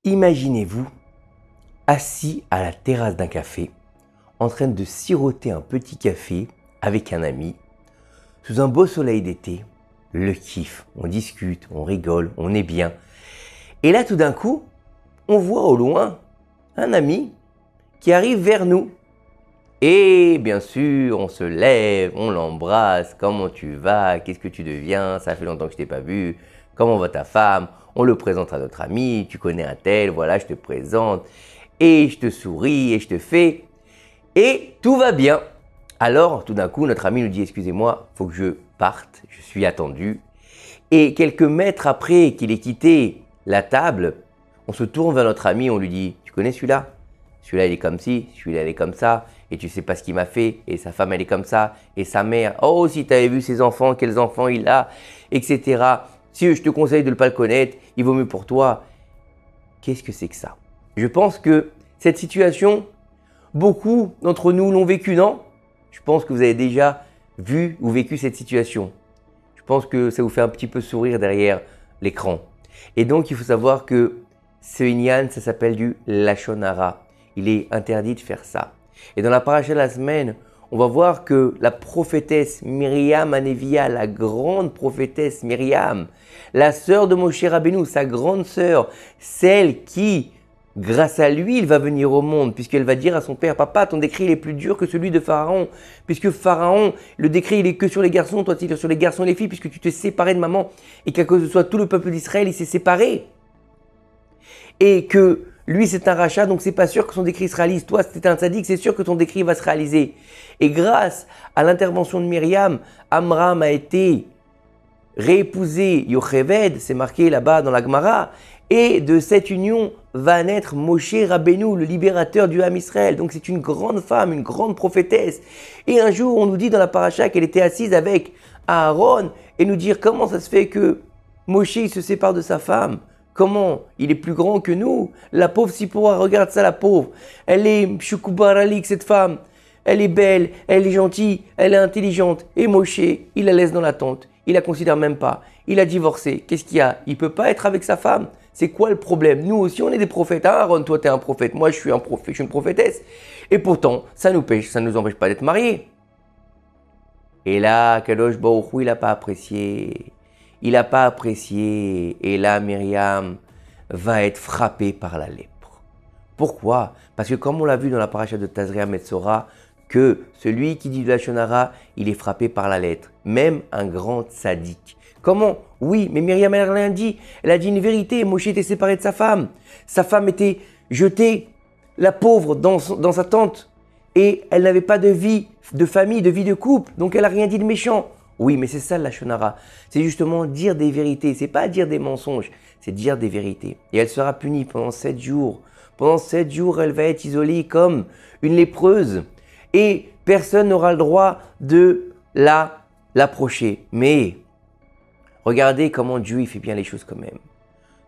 Imaginez-vous assis à la terrasse d'un café, en train de siroter un petit café avec un ami, sous un beau soleil d'été, le kiff, on discute, on rigole, on est bien. Et là tout d'un coup, on voit au loin un ami qui arrive vers nous. Et bien sûr, on se lève, on l'embrasse, comment tu vas, qu'est-ce que tu deviens, ça fait longtemps que je t'ai pas vu, comment va ta femme, on le présente à notre ami, tu connais un tel, voilà, je te présente, et je te souris, et je te fais, et tout va bien. Alors, tout d'un coup, notre ami nous dit, excusez-moi, il faut que je parte, je suis attendu. Et quelques mètres après qu'il ait quitté la table, on se tourne vers notre ami, on lui dit, tu connais celui-là? Celui-là, il est comme ci, celui-là, il est comme ça, et tu sais pas ce qu'il m'a fait, et sa femme, elle est comme ça, et sa mère, oh, si tu avais vu ses enfants, quels enfants il a, etc. Si je te conseille de ne pas le connaître, il vaut mieux pour toi. Qu'est-ce que c'est que ça? Je pense que cette situation, beaucoup d'entre nous l'ont vécu, non? Je pense que vous avez déjà vu ou vécu cette situation. Je pense que ça vous fait un petit peu sourire derrière l'écran. Et donc, il faut savoir que ce Inyan, ça s'appelle du Lashon Hara. Il est interdit de faire ça. Et dans la paracha de la semaine, on va voir que la prophétesse Myriam Hanevia, la grande prophétesse Myriam, la sœur de Moshe Rabbeinu, sa grande sœur, celle qui, grâce à lui, il va venir au monde, puisqu'elle va dire à son père, papa, ton décret il est plus dur que celui de Pharaon, puisque Pharaon, le décret il est que sur les garçons, toi tu es sur les garçons et les filles, puisque tu t'es séparé de maman, et qu'à cause de toi, tout le peuple d'Israël, il s'est séparé. Et que lui, c'est un rachat, donc c'est pas sûr que son décret se réalise. Toi, si t'es un tzaddik, c'est sûr que ton décret va se réaliser. Et grâce à l'intervention de Myriam, Amram a été réépousé Yocheved, c'est marqué là-bas dans la Gemara, et de cette union va naître Moshe Rabbeinu, le libérateur du Ham Israël. Donc c'est une grande femme, une grande prophétesse. Et un jour, on nous dit dans la paracha qu'elle était assise avec Aaron et nous dire comment ça se fait que Moshe il se sépare de sa femme. Comment? Il est plus grand que nous. La pauvre Sipora, regarde ça la pauvre. Elle est choukubaralik cette femme. Elle est belle, elle est gentille, elle est intelligente. Et Moshe, il la laisse dans la tente. Il la considère même pas. Il a divorcé. Qu'est-ce qu'il y a? Il peut pas être avec sa femme. C'est quoi le problème? Nous aussi, on est des prophètes. Ah, Aaron, toi, tu es un prophète. Moi, je suis un prophète, je suis une prophétesse. Et pourtant, ça nous empêche pas d'être mariés. Et là, Kadosh Baruch Hu, il n'a pas apprécié. Il n'a pas apprécié. Et là, Myriam va être frappée par la lèpre. Pourquoi? Parce que comme on l'a vu dans la paracha de Tazria Metzora, que celui qui dit du Lashon Hara, il est frappé par la lettre. Même un grand tzaddik. Comment? Oui, mais Myriam, elle n'a rien dit. Elle a dit une vérité. Moshe était séparé de sa femme. Sa femme était jetée, la pauvre, dans sa tente. Et elle n'avait pas de vie, de famille, de vie de couple. Donc elle n'a rien dit de méchant. Oui, mais c'est ça le Lashon Hara. C'est justement dire des vérités. C'est pas dire des mensonges. C'est dire des vérités. Et elle sera punie pendant 7 jours. Pendant 7 jours, elle va être isolée comme une lépreuse. Et personne n'aura le droit de l'approcher. Mais regardez comment Dieu il fait bien les choses quand même.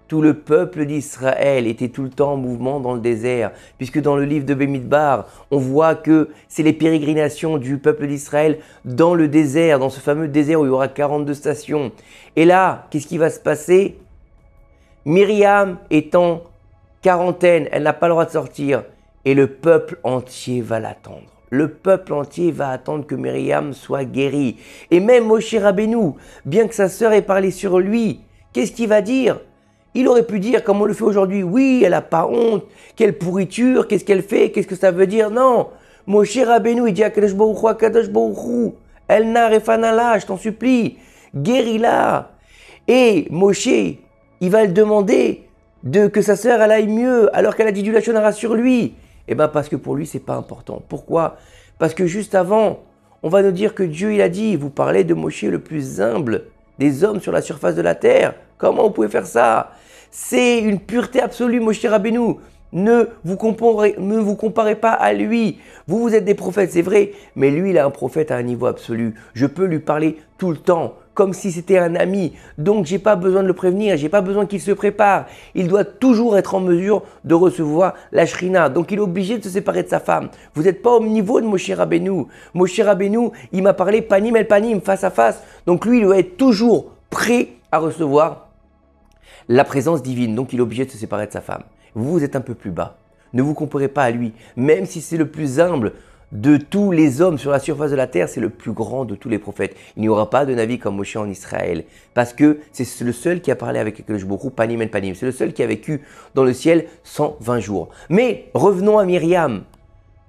Tout le peuple d'Israël était tout le temps en mouvement dans le désert, puisque dans le livre de Bemidbar, on voit que c'est les pérégrinations du peuple d'Israël dans le désert, dans ce fameux désert où il y aura 42 stations. Et là, qu'est-ce qui va se passer? Myriam est en quarantaine, elle n'a pas le droit de sortir, et le peuple entier va l'attendre. Le peuple entier va attendre que Myriam soit guérie. Et même Moshe Rabbeinu, bien que sa sœur ait parlé sur lui, qu'est-ce qu'il va dire? Il aurait pu dire, comme on le fait aujourd'hui, oui, elle n'a pas honte, quelle pourriture, qu'est-ce qu'elle fait, qu'est-ce que ça veut dire? Non, Moshe Rabbeinu, il dit à Kadosh Baruch Hu, El na refanala, je t'en supplie, guéris-la. Et Moshe, il va le demander que sa sœur elle aille mieux, alors qu'elle a dit du Lashon Hara sur lui. Eh bien, parce que pour lui, c'est pas important. Pourquoi? Parce que juste avant, on va nous dire que Dieu, il a dit, vous parlez de Moshe le plus humble des hommes sur la surface de la terre. Comment vous pouvez faire ça? C'est une pureté absolue, Moshe Rabbeinu. Ne vous comparez pas à lui. Vous êtes des prophètes, c'est vrai, mais lui, il est un prophète à un niveau absolu. Je peux lui parler tout le temps, comme si c'était un ami. Donc, je n'ai pas besoin de le prévenir, je n'ai pas besoin qu'il se prépare. Il doit toujours être en mesure de recevoir la shrina. Donc, il est obligé de se séparer de sa femme. Vous n'êtes pas au niveau de Moshe Rabbeinu. Moshe Rabbeinu, il m'a parlé panim el panim, face à face. Donc, lui, il doit être toujours prêt à recevoir la présence divine. Donc, il est obligé de se séparer de sa femme. vous êtes un peu plus bas. Ne vous comparez pas à lui, même si c'est le plus humble de tous les hommes sur la surface de la terre, c'est le plus grand de tous les prophètes. Il n'y aura pas de Navi comme Moshe en Israël, parce que c'est le seul qui a parlé avec Akadosh Baruch Hu, panim en panim. C'est le seul qui a vécu dans le ciel 120 jours. Mais revenons à Myriam.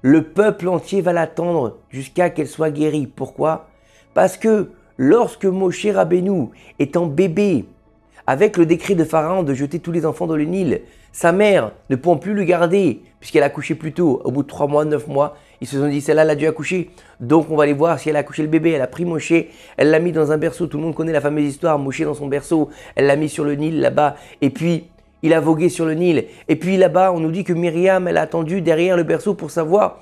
Le peuple entier va l'attendre jusqu'à qu'elle soit guérie. Pourquoi? Parce que lorsque Moshe Rabbeinu, étant bébé, avec le décret de Pharaon de jeter tous les enfants dans le Nil, sa mère ne pouvant plus le garder, puisqu'elle a accouché plus tôt, au bout de 3 mois, 9 mois, ils se sont dit, celle-là, elle a dû accoucher. Donc, on va aller voir si elle a accouché le bébé. Elle a pris Moshe, elle l'a mis dans un berceau. Tout le monde connaît la fameuse histoire, Moshe dans son berceau. Elle l'a mis sur le Nil, là-bas. Et puis, il a vogué sur le Nil. Et puis, là-bas, on nous dit que Myriam, elle a attendu derrière le berceau pour savoir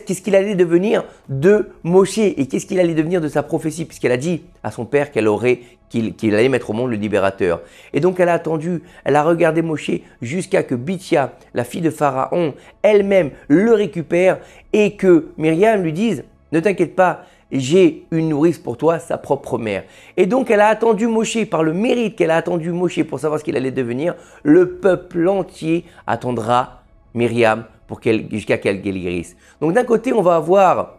qu'est-ce qu'il allait devenir de Moshe et qu'est-ce qu'il allait devenir de sa prophétie, puisqu'elle a dit à son père qu'il allait mettre au monde le libérateur. Et donc elle a attendu, elle a regardé Moshe jusqu'à que Bithia, la fille de Pharaon, elle-même le récupère et que Myriam lui dise « Ne t'inquiète pas, j'ai une nourrice pour toi, sa propre mère. » Et donc elle a attendu Moshe, par le mérite qu'elle a attendu Moshe pour savoir ce qu'il allait devenir, le peuple entier attendra Myriam jusqu'à qu'elle guérisse. Donc d'un côté, on va avoir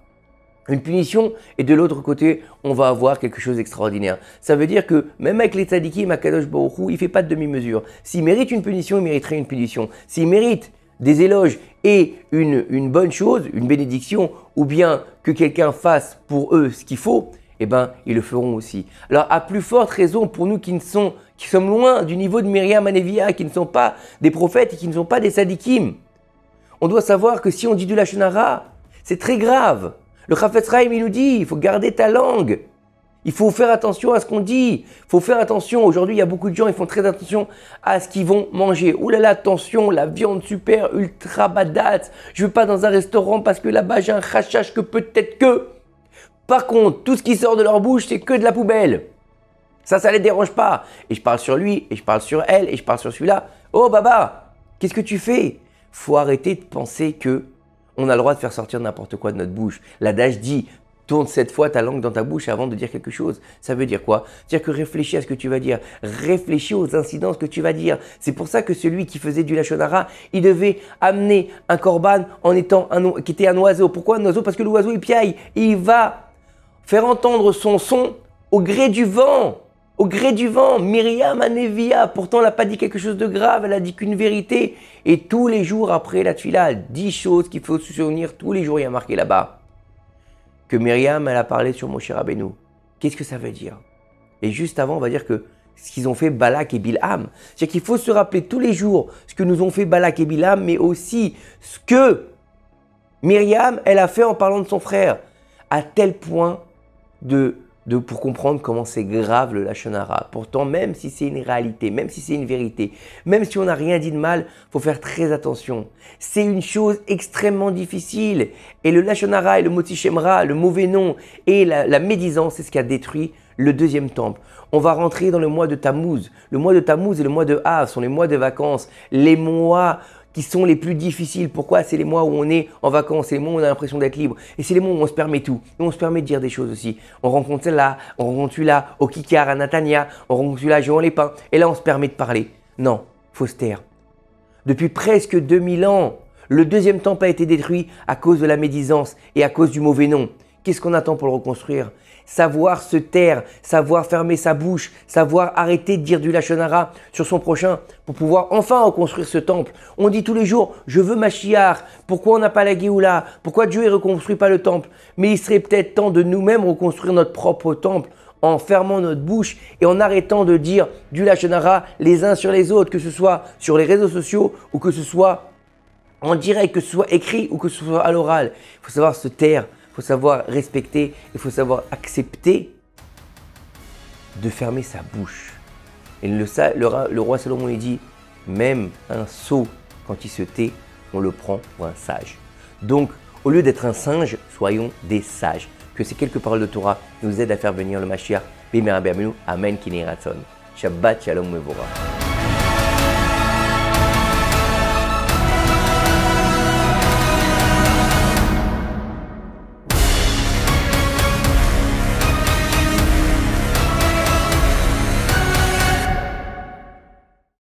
une punition et de l'autre côté, on va avoir quelque chose d'extraordinaire. Ça veut dire que même avec les tzadikim, Akadosh Baruch Hu, il ne fait pas de demi-mesure. S'il mérite une punition, il mériterait une punition. S'il mérite des éloges et une bonne chose, une bénédiction, ou bien que quelqu'un fasse pour eux ce qu'il faut, eh ben, ils le feront aussi. Alors, à plus forte raison pour nous qui sommes loin du niveau de Myriam Anevia, qui ne sont pas des prophètes et qui ne sont pas des tzadikim, on doit savoir que si on dit du Lachon Hara, c'est très grave. Le Chafetz Chaim, il nous dit, il faut garder ta langue. Il faut faire attention à ce qu'on dit. Il faut faire attention. Aujourd'hui, il y a beaucoup de gens, ils font très attention à ce qu'ils vont manger. Ouh là là, attention, la viande super, ultra badass. Je ne veux pas dans un restaurant parce que là-bas, j'ai un rachage que peut-être que. Par contre, tout ce qui sort de leur bouche, c'est que de la poubelle. Ça ne les dérange pas. Et je parle sur lui, et je parle sur elle, et je parle sur celui-là. Oh Baba, qu'est-ce que tu fais? Faut arrêter de penser que on a le droit de faire sortir n'importe quoi de notre bouche. L'adage dit, tourne 7 fois ta langue dans ta bouche avant de dire quelque chose. Ça veut dire quoi? C'est-à-dire que réfléchis à ce que tu vas dire. Réfléchis aux incidences que tu vas dire. C'est pour ça que celui qui faisait du Lachon Hara, il devait amener un korban qui était un oiseau. Pourquoi un oiseau? Parce que l'oiseau, il piaille. Il va faire entendre son son au gré du vent. Au gré du vent, Myriam Anevia, pourtant elle n'a pas dit quelque chose de grave, elle a dit qu'une vérité. Et tous les jours après la tefila, 10 choses qu'il faut se souvenir, tous les jours il y a marqué là-bas. Que Myriam, elle a parlé sur Moshe Rabbeinu. Qu'est-ce que ça veut dire? Et juste avant, on va dire que ce qu'ils ont fait Balak et Bilham. C'est-à-dire qu'il faut se rappeler tous les jours ce que nous ont fait Balak et Bilham, mais aussi ce que Myriam, elle a fait en parlant de son frère. À tel point pour comprendre comment c'est grave le Lachon Hara. Pourtant, même si c'est une réalité, même si c'est une vérité, même si on n'a rien dit de mal, il faut faire très attention. C'est une chose extrêmement difficile. Et le Lachon Hara et le Motzi Shem Ra, le mauvais nom et la médisance, c'est ce qui a détruit le deuxième temple. On va rentrer dans le mois de Tammuz. Le mois de Tammuz et le mois de Av sont les mois de vacances, les mois qui sont les plus difficiles. Pourquoi? C'est les mois où on est en vacances, c'est les mois où on a l'impression d'être libre. Et c'est les mois où on se permet tout. Et on se permet de dire des choses aussi. On rencontre celle-là, on rencontre celui-là, au Kikar, à Natania, on rencontre celui-là, à Jean-Lépin. Et là, on se permet de parler. Non, faut se taire. Depuis presque 2000 ans, le deuxième temple a été détruit à cause de la médisance et à cause du mauvais nom. Qu'est-ce qu'on attend pour le reconstruire? Savoir se taire, savoir fermer sa bouche, savoir arrêter de dire du Lachon Hara sur son prochain pour pouvoir enfin reconstruire ce temple. On dit tous les jours, je veux Mashiach, pourquoi on n'a pas la Géoula? Pourquoi Dieu ne reconstruit pas le temple? Mais il serait peut-être temps de nous-mêmes reconstruire notre propre temple en fermant notre bouche et en arrêtant de dire du Lachon Hara les uns sur les autres, que ce soit sur les réseaux sociaux ou que ce soit en direct, que ce soit écrit ou que ce soit à l'oral. Il faut savoir se taire. Il faut savoir respecter, il faut savoir accepter de fermer sa bouche. Et le roi Salomon il dit, même un sot, quand il se tait, on le prend pour un sage. Donc, au lieu d'être un singe, soyons des sages. Que ces quelques paroles de Torah nous aident à faire venir le Mashiach. Amen, Kini Ratzon. Shabbat Shalom Mevorach.